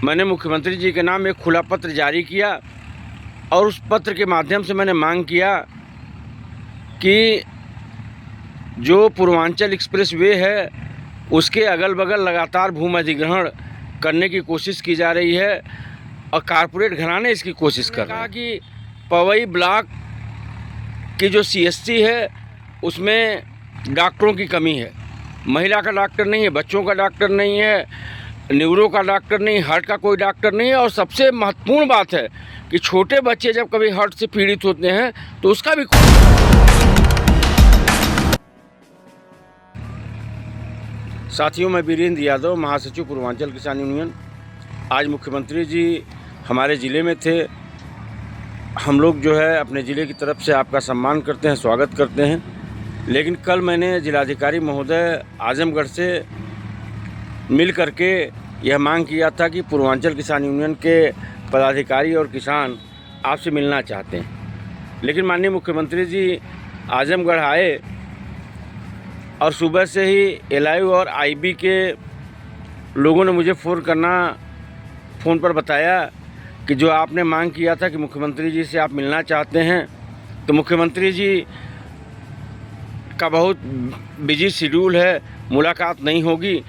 मैंने मुख्यमंत्री जी के नाम एक खुला पत्र जारी किया और उस पत्र के माध्यम से मैंने मांग किया कि जो पूर्वांचल एक्सप्रेस वे है उसके अगल बगल लगातार भूमि अधिग्रहण करने की कोशिश की जा रही है और कारपोरेट घराने इसकी कोशिश कर रहे हैं। कि पवई ब्लॉक की जो सीएससी है उसमें डॉक्टरों की कमी है। महिला का डॉक्टर नहीं है, बच्चों का डॉक्टर नहीं है, न्यूरो का डॉक्टर नहीं, हार्ट का कोई डॉक्टर नहीं है। और सबसे महत्वपूर्ण बात है कि छोटे बच्चे जब कभी हार्ट से पीड़ित होते हैं तो उसका भी साथियों, मैं वीरेंद्र यादव, महासचिव पूर्वांचल किसान यूनियन। आज मुख्यमंत्री जी हमारे ज़िले में थे। हम लोग जो है अपने ज़िले की तरफ से आपका सम्मान करते हैं, स्वागत करते हैं। लेकिन कल मैंने जिलाधिकारी महोदय आजमगढ़ से मिल करके यह मांग किया था कि पूर्वांचल किसान यूनियन के पदाधिकारी और किसान आपसे मिलना चाहते हैं। लेकिन माननीय मुख्यमंत्री जी आजमगढ़ आए और सुबह से ही एलआईयू और आईबी के लोगों ने मुझे फ़ोन पर बताया कि जो आपने मांग किया था कि मुख्यमंत्री जी से आप मिलना चाहते हैं, तो मुख्यमंत्री जी का बहुत बिजी शेड्यूल है, मुलाकात नहीं होगी।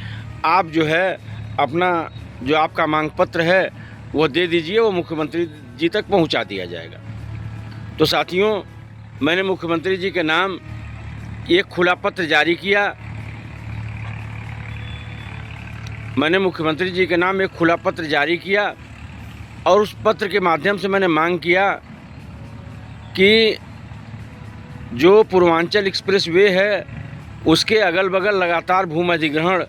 आप जो है अपना जो आपका मांग पत्र है वो दे दीजिए, वो मुख्यमंत्री जी तक पहुंचा दिया जाएगा। तो साथियों, मैंने मुख्यमंत्री जी के नाम एक खुला पत्र जारी किया। मैंने मुख्यमंत्री जी के नाम एक खुला पत्र जारी किया और उस पत्र के माध्यम से मैंने मांग किया कि जो पूर्वांचल एक्सप्रेस वे है उसके अगल बगल लगातार भूमि अधिग्रहण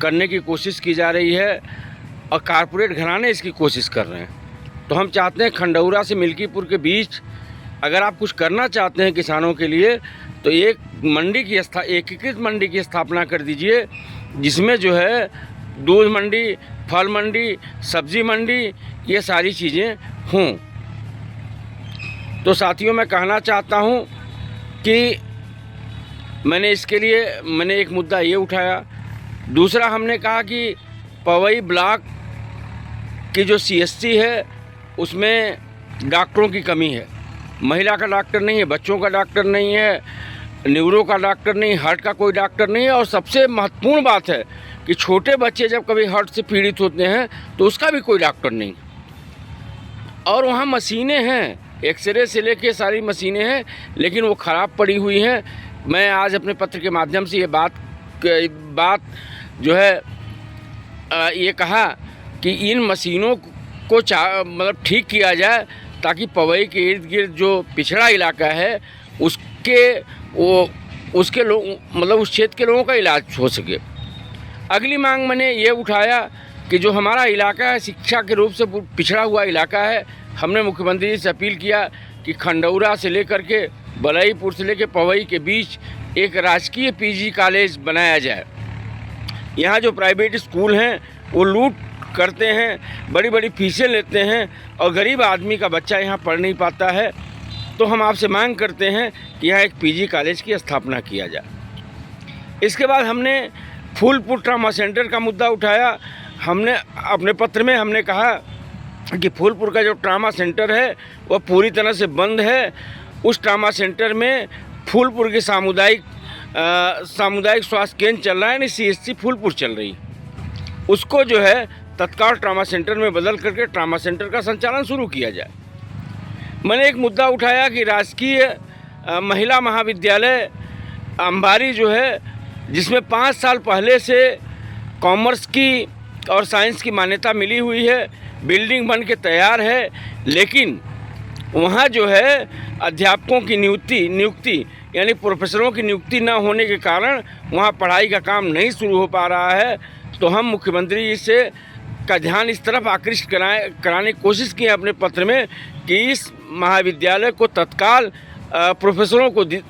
करने की कोशिश की जा रही है और कारपोरेट घराने इसकी कोशिश कर रहे हैं। तो हम चाहते हैं खंडौरा से मिल्कीपुर के बीच अगर आप कुछ करना चाहते हैं किसानों के लिए तो एक एकीकृत मंडी की स्थापना कर दीजिए, जिसमें जो है दूध मंडी, फल मंडी, सब्जी मंडी, ये सारी चीज़ें हों। तो साथियों, मैं कहना चाहता हूं कि मैंने इसके लिए एक मुद्दा ये उठाया। दूसरा, हमने कहा कि पवई ब्लॉक की जो सीएससी है उसमें डॉक्टरों की कमी है। महिला का डॉक्टर नहीं है, बच्चों का डॉक्टर नहीं है, न्यूरो का डॉक्टर नहीं, हार्ट का कोई डॉक्टर नहीं है। और सबसे महत्वपूर्ण बात है कि छोटे बच्चे जब कभी हार्ट से पीड़ित होते हैं तो उसका भी कोई डॉक्टर नहीं। और वहाँ मशीनें हैं, एक्सरे से लेके सारी मशीनें हैं, लेकिन वो ख़राब पड़ी हुई हैं। मैं आज अपने पत्र के माध्यम से ये बात जो है ये कहा कि इन मशीनों को मतलब ठीक किया जाए ताकि पवई के इर्द गिर्द जो पिछड़ा इलाका है उसके लोग मतलब उस क्षेत्र के लोगों का इलाज हो सके। अगली मांग मैंने ये उठाया कि जो हमारा इलाका है शिक्षा के रूप से पिछड़ा हुआ इलाका है। हमने मुख्यमंत्री जी से अपील किया कि खंडौरा से लेकर के बलईपुर से लेकर पवई के बीच एक राजकीय पीजी कॉलेज बनाया जाए। यहाँ जो प्राइवेट स्कूल हैं वो लूट करते हैं, बड़ी बड़ी फीसें लेते हैं और गरीब आदमी का बच्चा यहाँ पढ़ नहीं पाता है। तो हम आपसे मांग करते हैं कि यहाँ एक पीजी कॉलेज की स्थापना किया जाए। इसके बाद हमने फूलपुर ट्रामा सेंटर का मुद्दा उठाया। हमने अपने पत्र में हमने कहा कि फूलपुर का जो ट्रामा सेंटर है वह पूरी तरह से बंद है। उस ट्रामा सेंटर में फूलपुर की सामुदायिक स्वास्थ्य केंद्र चल रहा है, यानी सीएससी फूलपुर चल रही, उसको जो है तत्काल ट्रामा सेंटर में बदल करके ट्रामा सेंटर का संचालन शुरू किया जाए। मैंने एक मुद्दा उठाया कि राजकीय महिला महाविद्यालय अंबारी जो है, जिसमें 5 साल पहले से कॉमर्स की और साइंस की मान्यता मिली हुई है, बिल्डिंग बन के तैयार है, लेकिन वहाँ जो है अध्यापकों की नियुक्ति यानी प्रोफेसरों की नियुक्ति न होने के कारण वहाँ पढ़ाई का काम नहीं शुरू हो पा रहा है। तो हम मुख्यमंत्री जी से का ध्यान इस तरफ आकृष्ट कराने की कोशिश की अपने पत्र में कि इस महाविद्यालय को तत्काल प्रोफेसरों की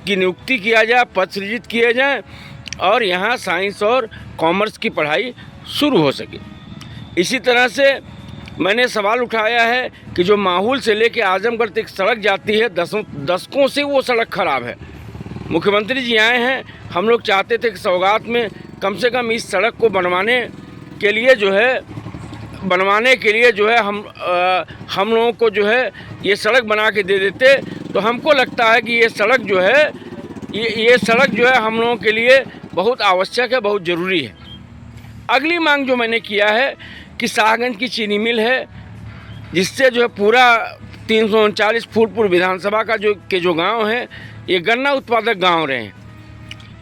नियुक्ति किया जाए, पद सृजित किए जाएँ और यहाँ साइंस और कॉमर्स की पढ़ाई शुरू हो सके। इसी तरह से मैंने सवाल उठाया है कि जो माहौल से लेके आजमगढ़ तक सड़क जाती है, दशकों से वो सड़क खराब है। मुख्यमंत्री जी आए हैं, हम लोग चाहते थे कि सौगात में कम से कम इस सड़क को बनवाने के लिए जो है बनवाने के लिए जो है हम लोगों को जो है ये सड़क बना के दे देते तो हमको लगता है कि ये सड़क जो है ये सड़क जो है हम लोगों के लिए बहुत आवश्यक है, बहुत ज़रूरी है। अगली मांग जो मैंने किया है कि शाहगंज की चीनी मिल है, जिससे जो है पूरा 339 फूलपुर विधानसभा का जो गांव हैं, ये गन्ना उत्पादक गांव रहे हैं।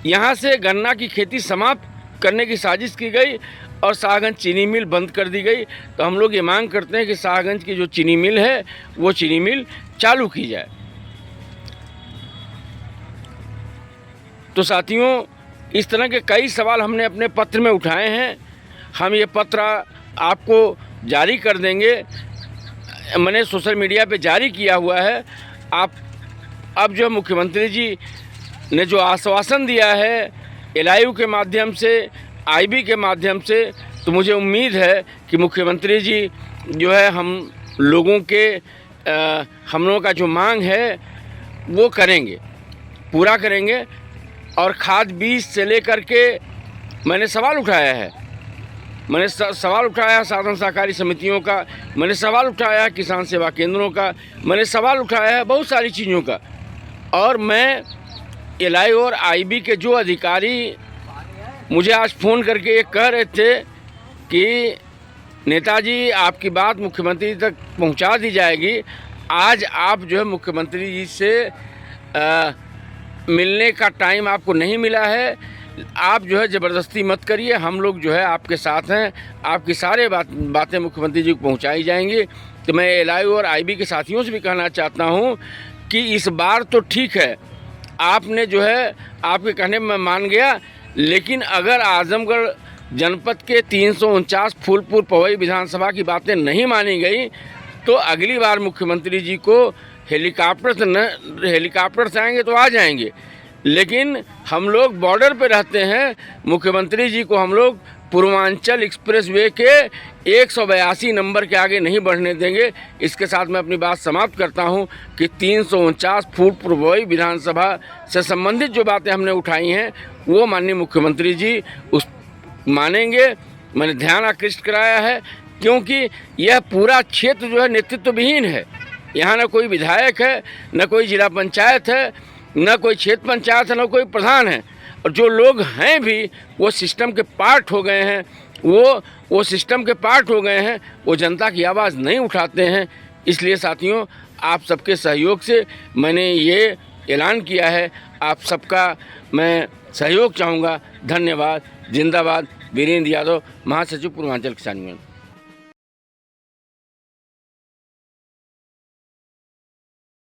यहाँ से गन्ना की खेती समाप्त करने की साजिश की गई और शाहगंज चीनी मिल बंद कर दी गई। तो हम लोग ये मांग करते हैं कि शाहगंज की जो चीनी मिल है वो चीनी मिल चालू की जाए। तो साथियों, इस तरह के कई सवाल हमने अपने पत्र में उठाए हैं। हम ये पत्र आपको जारी कर देंगे, मैंने सोशल मीडिया पे जारी किया हुआ है। आप अब जो मुख्यमंत्री जी ने जो आश्वासन दिया है LIU के माध्यम से, IB के माध्यम से, तो मुझे उम्मीद है कि मुख्यमंत्री जी जो है हम लोगों का जो मांग है वो करेंगे, पूरा करेंगे। और खाद बीज से लेकर के मैंने सवाल उठाया है, मैंने सवाल उठाया साधन सहकारी समितियों का, मैंने सवाल उठाया किसान सेवा केंद्रों का, मैंने सवाल उठाया है बहुत सारी चीज़ों का। और मैं LIU और IB के जो अधिकारी मुझे आज फ़ोन करके ये कह रहे थे कि नेताजी आपकी बात मुख्यमंत्री तक पहुंचा दी जाएगी। आज आप जो है मुख्यमंत्री जी से मिलने का टाइम आपको नहीं मिला है, आप जो है ज़बरदस्ती मत करिए, हम लोग जो है आपके साथ हैं, आपकी सारे बातें मुख्यमंत्री जी को पहुंचाई जाएंगी। तो मैं LIU और IB के साथियों से भी कहना चाहता हूं कि इस बार तो ठीक है, आपने जो है आपके कहने में मान गया, लेकिन अगर आजमगढ़ जनपद के 349 फूलपुर पवई विधानसभा की बातें नहीं मानी गई तो अगली बार मुख्यमंत्री जी को हेलीकॉप्टर से आएंगे तो आ जाएंगे, लेकिन हम लोग बॉर्डर पे रहते हैं। मुख्यमंत्री जी को हम लोग पूर्वांचल एक्सप्रेसवे के 182 नंबर के आगे नहीं बढ़ने देंगे। इसके साथ मैं अपनी बात समाप्त करता हूं कि 349 फूलपुर पवई विधानसभा से संबंधित जो बातें हमने उठाई हैं वो माननीय मुख्यमंत्री जी उस मानेंगे। मैंने ध्यान आकृष्ट कराया है क्योंकि यह पूरा क्षेत्र जो है नेतृत्व विहीन है। यहाँ न कोई विधायक है, न कोई जिला पंचायत है, न कोई क्षेत्र पंचायत है, न कोई प्रधान है, और जो लोग हैं भी वो सिस्टम के पार्ट हो गए हैं, वो सिस्टम के पार्ट हो गए हैं, वो जनता की आवाज़ नहीं उठाते हैं। इसलिए साथियों, आप सबके सहयोग से मैंने ये ऐलान किया है, आप सबका मैं सहयोग चाहूँगा। धन्यवाद। जिंदाबाद। वीरेंद्र यादव, महासचिव पूर्वांचल किसान यूनियन।